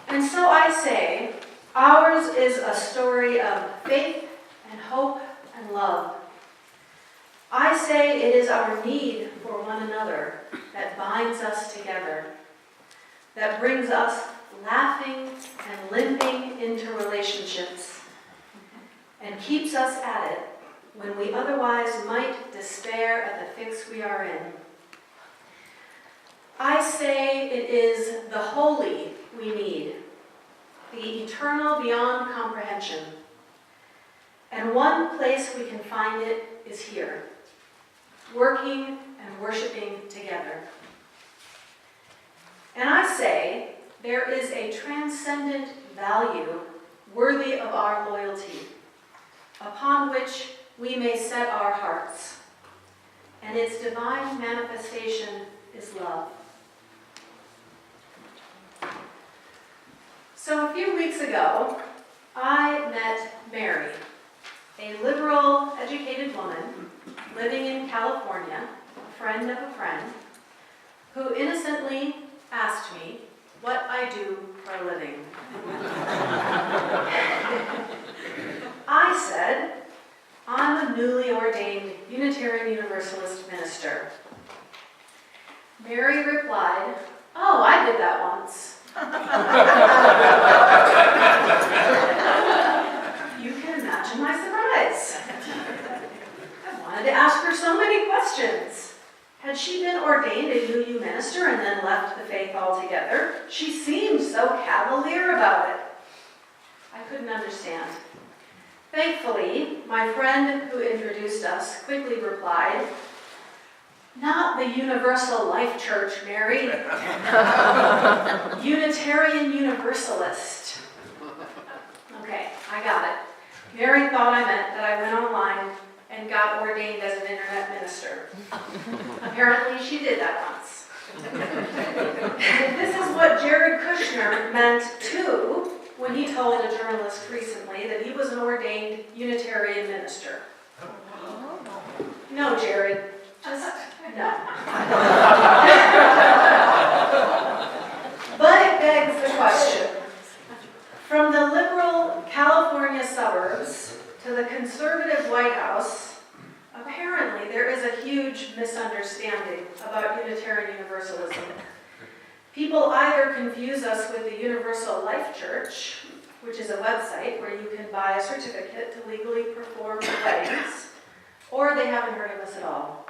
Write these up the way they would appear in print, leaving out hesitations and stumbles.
And so I say, ours is a story of faith and hope and love. I say it is our need for one another that binds us together, that brings us laughing and limping into relationships, and keeps us at it when we otherwise might despair at the fix we are in. I say it is the holy we need, the eternal beyond comprehension. And one place we can find it is here, working and worshiping together. And I say there is a transcendent value worthy of our loyalty, upon which we may set our hearts, and its divine manifestation is love. So a few weeks ago, I met Mary, a liberal, educated woman living in California, a friend of a friend, who innocently asked me what I do for a living. I said, I'm a newly ordained Unitarian Universalist minister. Mary replied, oh, I did that once. You can imagine my surprise. I wanted to ask her so many questions. Had she been ordained a UU minister and then left the faith altogether? She seemed so cavalier about it. I couldn't understand. Thankfully, my friend who introduced us quickly replied, not the Universal Life Church, Mary. Unitarian Universalist. Okay, I got it. Mary thought I meant that I went online and got ordained as an internet minister. Apparently she did that once. This is what Jared Kushner meant too when he told a journalist recently that he was an ordained Unitarian minister. No, Jared, just no. But it begs the question. From the liberal California suburbs to the conservative White House, apparently there is a huge misunderstanding about Unitarian Universalism. People either confuse us with the Universal Life Church, which is a website where you can buy a certificate to legally perform weddings, or they haven't heard of us at all.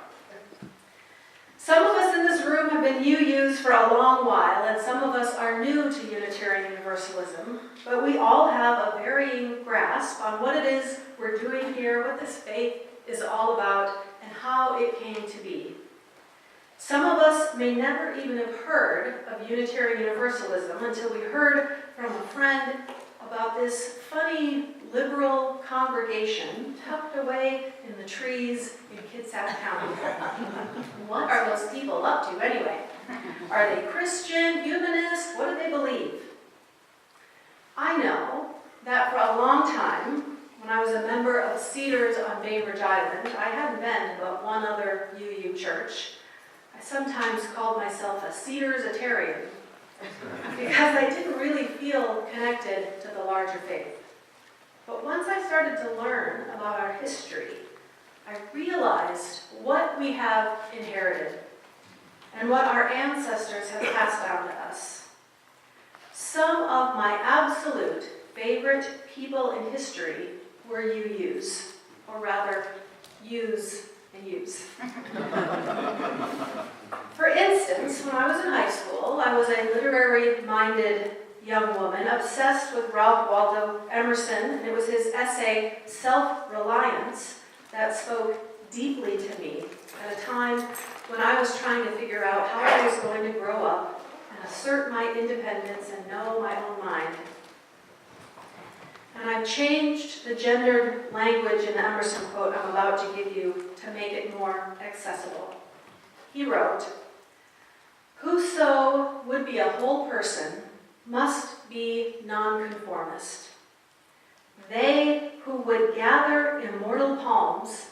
Some of us in this room have been UUs for a long while, and some of us are new to Unitarian Universalism, but we all have a varying grasp on what it is we're doing here, what this faith is all about, and how it came to be. Some of us may never even have heard of Unitarian Universalism until we heard from a friend about this funny liberal congregation tucked away in the trees in Kitsap County. What are those people up to anyway? Are they Christian, humanist? What do they believe? I know that for a long time, when I was a member of Cedars on Bainbridge Island, I hadn't been to but one other UU church. I sometimes called myself a Cedars-atarian because I didn't really feel connected to the larger faith. But once I started to learn about our history, I realized what we have inherited and what our ancestors have passed down to us. Some of my absolute favorite people in history were UUs, or rather, U's and U's. For instance, when I was in high school, I was a literary-minded young woman obsessed with Ralph Waldo Emerson, and it was his essay, Self-Reliance, that spoke deeply to me at a time when I was trying to figure out how I was going to grow up and assert my independence and know my own mind. And I've changed the gendered language in the Emerson quote I'm about to give you to make it more accessible. He wrote, "Whoso would be a whole person must be nonconformist. They who would gather immortal palms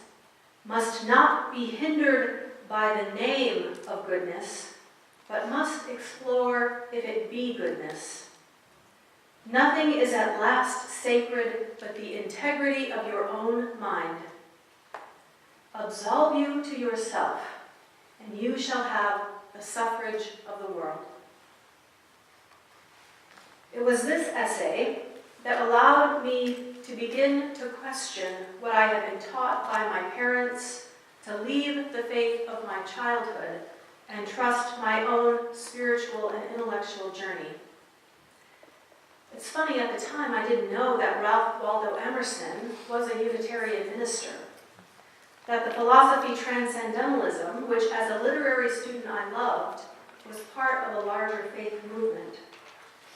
must not be hindered by the name of goodness, but must explore be goodness. Nothing is at last sacred but the integrity of your own mind. Absolve you to yourself, and you shall have the suffrage of the world. It was this essay that allowed me to begin to question what I had been taught by my parents, to leave the faith of my childhood and trust my own spiritual and intellectual journey. It's funny, at the time I didn't know that Ralph Waldo Emerson was a Unitarian minister, that the philosophy Transcendentalism, which as a literary student I loved, was part of a larger faith movement.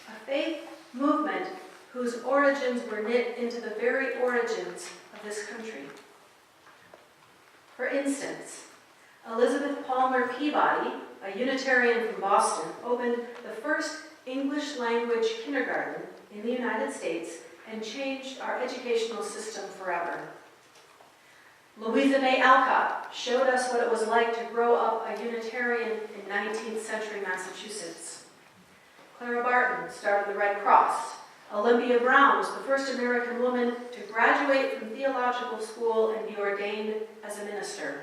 A faith movement whose origins were knit into the very origins of this country. For instance, Elizabeth Palmer Peabody, a Unitarian from Boston, opened the first English language kindergarten in the United States and changed our educational system forever. Louisa May Alcott showed us what it was like to grow up a Unitarian in 19th century Massachusetts. Clara Barton started the Red Cross. Olympia Brown was the first American woman to graduate from theological school and be ordained as a minister.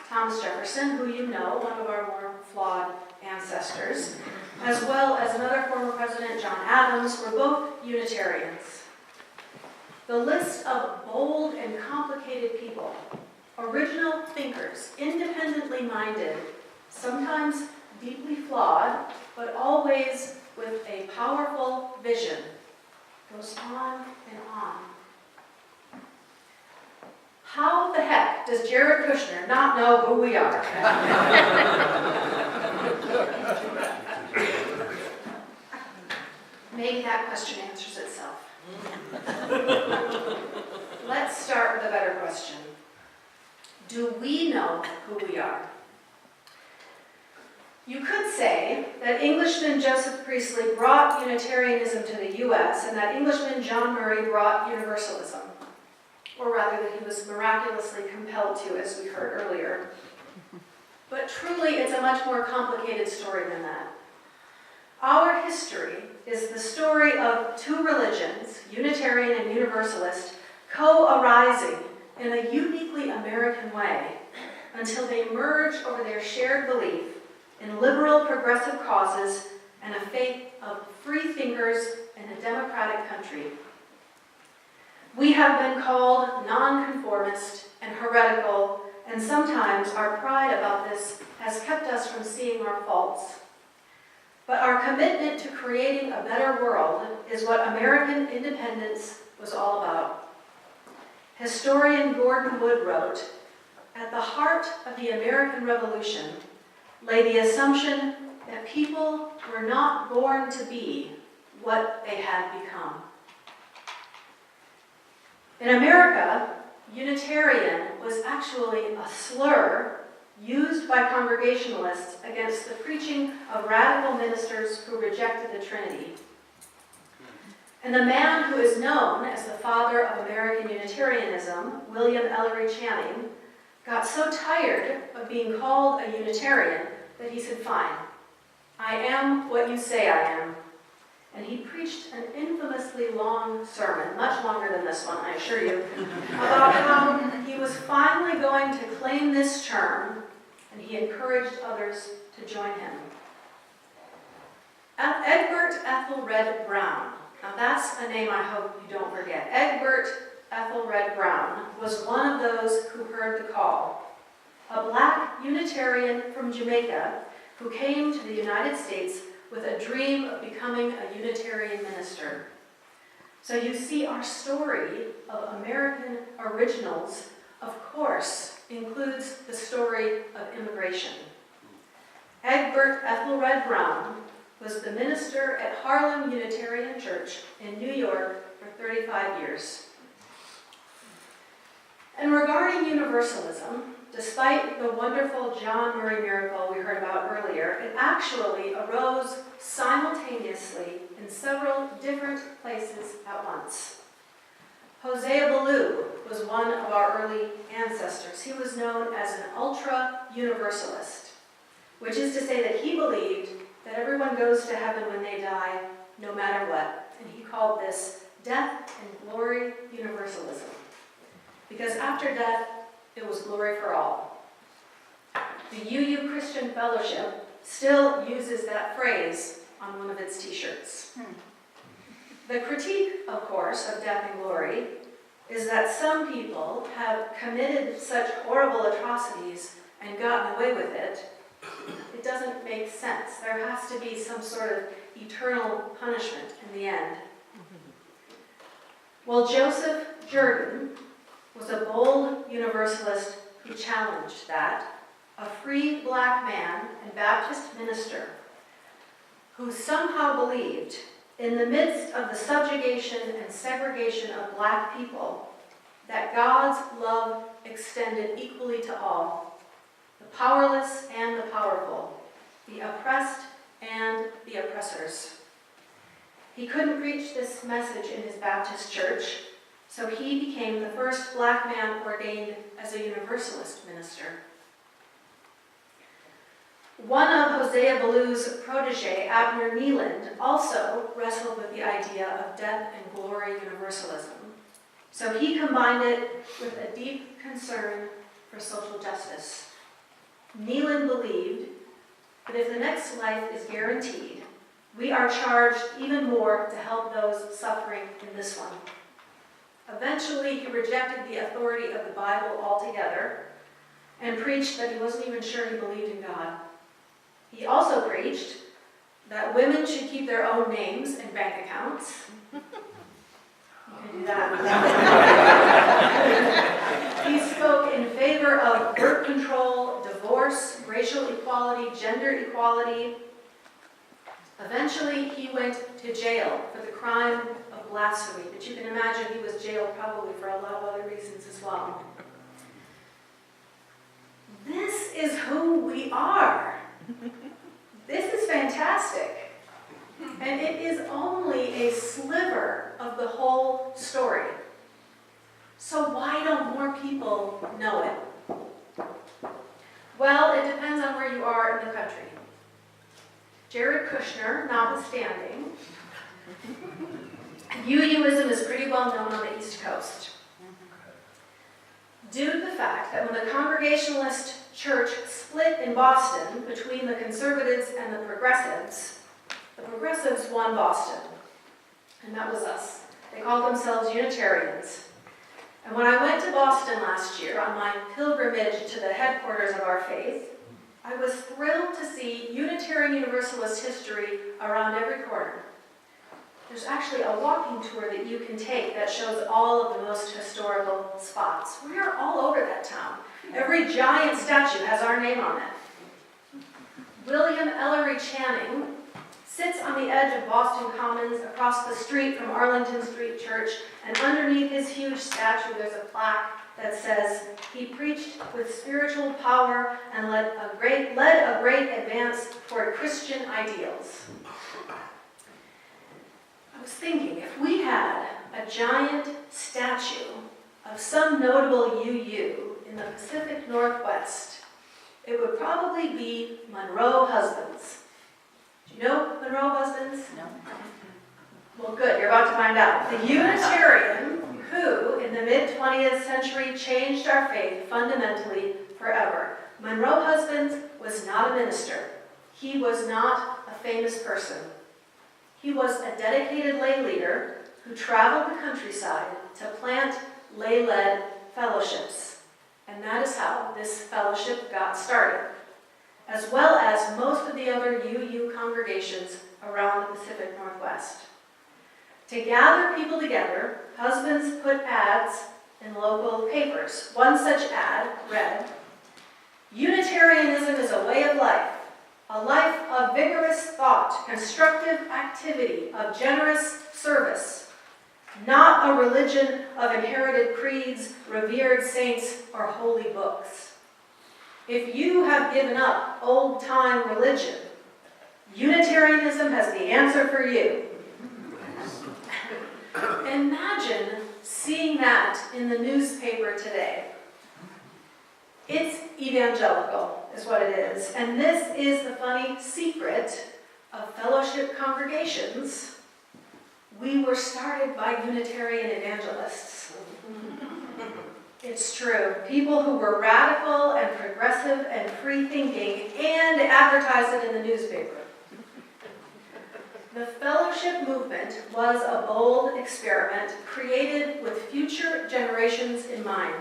Thomas Jefferson, who you know, one of our more flawed ancestors, as well as another former president, John Adams, were both Unitarians. The list of bold and complicated people, original thinkers, independently minded, sometimes deeply flawed, but always with a powerful vision, goes on and on. How the heck does Jared Kushner not know who we are? Maybe that question answers itself. Let's start with a better question. Do we know who we are? You could say that Englishman Joseph Priestley brought Unitarianism to the U.S. and that Englishman John Murray brought Universalism, or rather that he was miraculously compelled to, as we heard earlier. But truly, it's a much more complicated story than that. Our history is the story of two religions, Unitarian and Universalist, co-arising in a uniquely American way until they merge over their shared belief in liberal progressive causes and a faith of free thinkers in a democratic country. We have been called nonconformist and heretical, and sometimes our pride about this has kept us from seeing our faults. But our commitment to creating a better world is what American independence was all about. Historian Gordon Wood wrote, "At the heart of the American Revolution lay the assumption that people were not born to be what they had become." In America, Unitarian was actually a slur used by Congregationalists against the preaching of radical ministers who rejected the Trinity. And the man who is known as the father of American Unitarianism, William Ellery Channing, got so tired of being called a Unitarian that he said, "Fine, I am what you say I am." And he preached an infamously long sermon, much longer than this one, I assure you, about how he was finally going to claim this term, and he encouraged others to join him. Egbert Ethelred Brown. Now that's a name I hope you don't forget. Egbert Ethelred Brown was one of those who heard the call. A black Unitarian from Jamaica who came to the United States with a dream of becoming a Unitarian minister. So you see, our story of American originals, of course, includes the story of immigration. Egbert Ethelred Brown was the minister at Harlem Unitarian Church in New York for 35 years. And regarding Universalism, despite the wonderful John Murray miracle we heard about earlier, it actually arose simultaneously in several different places at once. Hosea Ballou was one of our early ancestors. He was known as an ultra-universalist, which is to say that he believed that everyone goes to heaven when they die, no matter what. And he called this Death and Glory Universalism. Because after death, it was glory for all. The UU Christian Fellowship still uses that phrase on one of its t-shirts. The critique, of course, of death and glory is that some people have committed such horrible atrocities and gotten away with it. It doesn't make sense. There has to be some sort of eternal punishment in the end. Well, Joseph Jordan was a bold Universalist who challenged that, a free black man and Baptist minister who somehow believed, in the midst of the subjugation and segregation of black people, that God's love extended equally to all, the powerless and the powerful, the oppressed and the oppressors. He couldn't preach this message in his Baptist church, so he became the first black man ordained as a Universalist minister. One of Hosea Ballou's protege, Abner Neeland, also wrestled with the idea of death and glory universalism. So he combined it with a deep concern for social justice. Neeland believed that if the next life is guaranteed, we are charged even more to help those suffering in this one. Eventually, he rejected the authority of the Bible altogether and preached that he wasn't even sure he believed in God. He also preached that women should keep their own names and bank accounts. You can do that. He spoke in favor of birth control, divorce, racial equality, gender equality. Eventually, he went to jail for the crime of blasphemy, but you can imagine he was jailed probably for a lot of other reasons as well. This is who we are. This is fantastic. And it is only a sliver of the whole story. So why don't more people know it? Well, it depends on where you are in the country. Jared Kushner, notwithstanding, UUism is pretty well known on the East Coast. Due to the fact that when the Congregationalist Church split in Boston between the conservatives and the progressives won Boston, and that was us. They called themselves Unitarians. And when I went to Boston last year on my pilgrimage to the headquarters of our faith, I was thrilled to see Unitarian Universalist history around every corner. There's actually a walking tour that you can take that shows all of the most historical spots. We are all over that town. Every giant statue has our name on it. William Ellery Channing sits on the edge of Boston Commons across the street from Arlington Street Church, and underneath his huge statue there's a plaque that says, "He preached with spiritual power and led a great advance toward Christian ideals." I was thinking, if we had a giant statue of some notable UU in the Pacific Northwest, it would probably be Monroe Husbands. Do you know Monroe Husbands? No. Well, good, you're about to find out. The Unitarian who, in the mid-20th century, changed our faith fundamentally forever. Monroe Husbands was not a minister. He was not a famous person. He was a dedicated lay leader who traveled the countryside to plant lay-led fellowships. And that is how this fellowship got started, as well as most of the other UU congregations around the Pacific Northwest. To gather people together, husbands put ads in local papers. One such ad read, "Unitarianism is a way of life, a life of vigorous thought, constructive activity, of generous service, not a religion of inherited creeds, revered saints, or holy books. If you have given up old-time religion, Unitarianism has the answer for you." Imagine seeing that in the newspaper today. It's evangelical, is what it is. And this is the funny secret of fellowship congregations, we were started by Unitarian evangelists. It's true. People who were radical and progressive and free-thinking and advertised it in the newspaper. The fellowship movement was a bold experiment created with future generations in mind.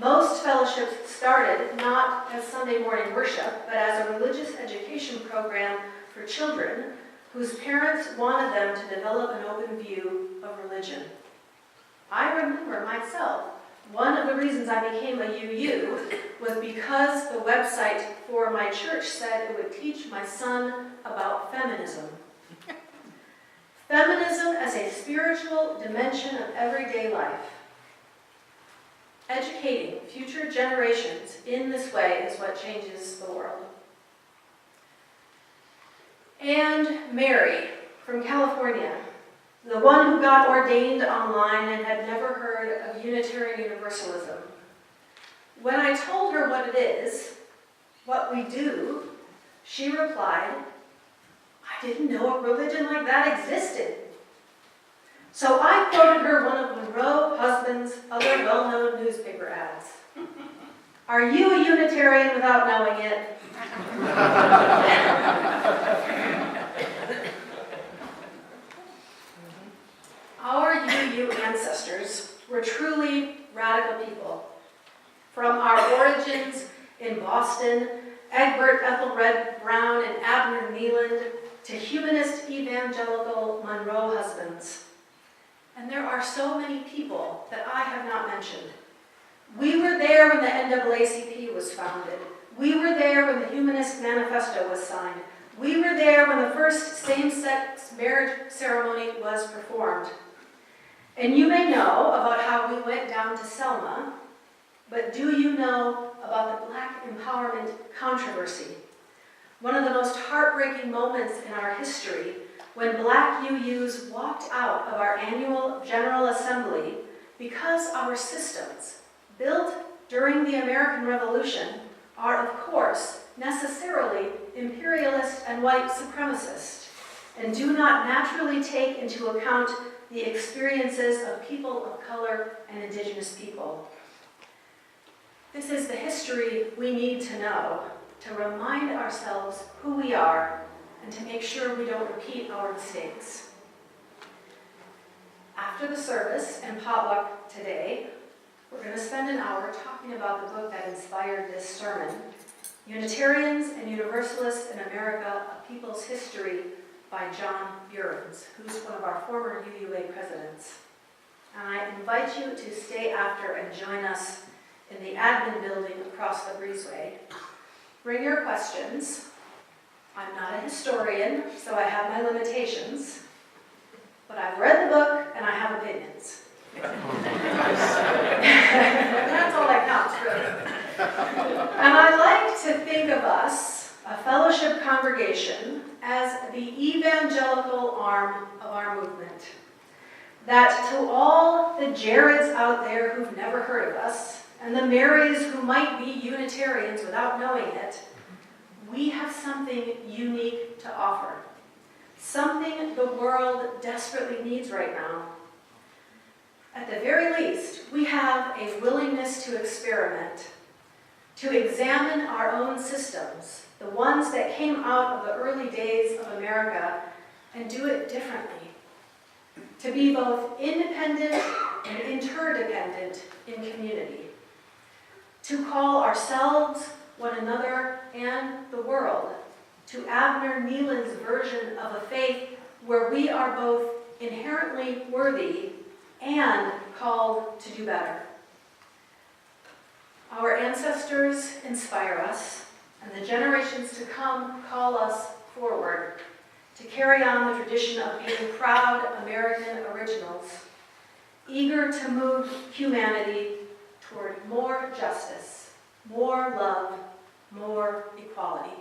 Most fellowships started not as Sunday morning worship, but as a religious education program for children whose parents wanted them to develop an open view of religion. I remember myself, one of the reasons I became a UU was because the website for my church said it would teach my son about feminism. Feminism as a spiritual dimension of everyday life. Educating future generations in this way is what changes the world. And Mary from California, the one who got ordained online and had never heard of Unitarian Universalism. When I told her what it is, what we do, she replied, "I didn't know a religion like that existed." So I quoted her one of Monroe Husband's other well-known newspaper ads. "Are you a Unitarian without knowing it?" Our UU ancestors were truly radical people. From our origins in Boston, Egbert Ethelred Brown and Abner Neeland, to humanist evangelical Monroe Husbands. And there are so many people that I have not mentioned. We were there when the NAACP was founded. We were there when the Humanist Manifesto was signed. We were there when the first same-sex marriage ceremony was performed. And you may know about how we went down to Selma, but do you know about the Black empowerment controversy? One of the most heartbreaking moments in our history when Black UUs walked out of our annual General Assembly because our systems, built during the American Revolution, are of course necessarily imperialist and white supremacist, and do not naturally take into account the experiences of people of color and indigenous people. This is the history we need to know to remind ourselves who we are and to make sure we don't repeat our mistakes. After the service and potluck today, we're going to spend an hour talking about the book that inspired this sermon, Unitarians and Universalists in America, A People's History by John Buehren, who's one of our former UUA presidents. And I invite you to stay after and join us in the admin building across the breezeway. Bring your questions. I'm not a historian, so I have my limitations, but I've read the book and I have opinions. That's all that counts, really. And I like to think of us, a fellowship congregation, as the evangelical arm of our movement. That to all the Jareds out there who've never heard of us, and the Marys who might be Unitarians without knowing it, we have something unique to offer. Something the world desperately needs right now. At the very least, we have a willingness to experiment, to examine our own systems, the ones that came out of the early days of America, and do it differently. To be both independent and interdependent in community. To call ourselves, one another, and the world to Abner Neeland's version of a faith where we are both inherently worthy and called to do better. Our ancestors inspire us, and the generations to come call us forward to carry on the tradition of being proud American originals, eager to move humanity toward more justice, more love, more equality.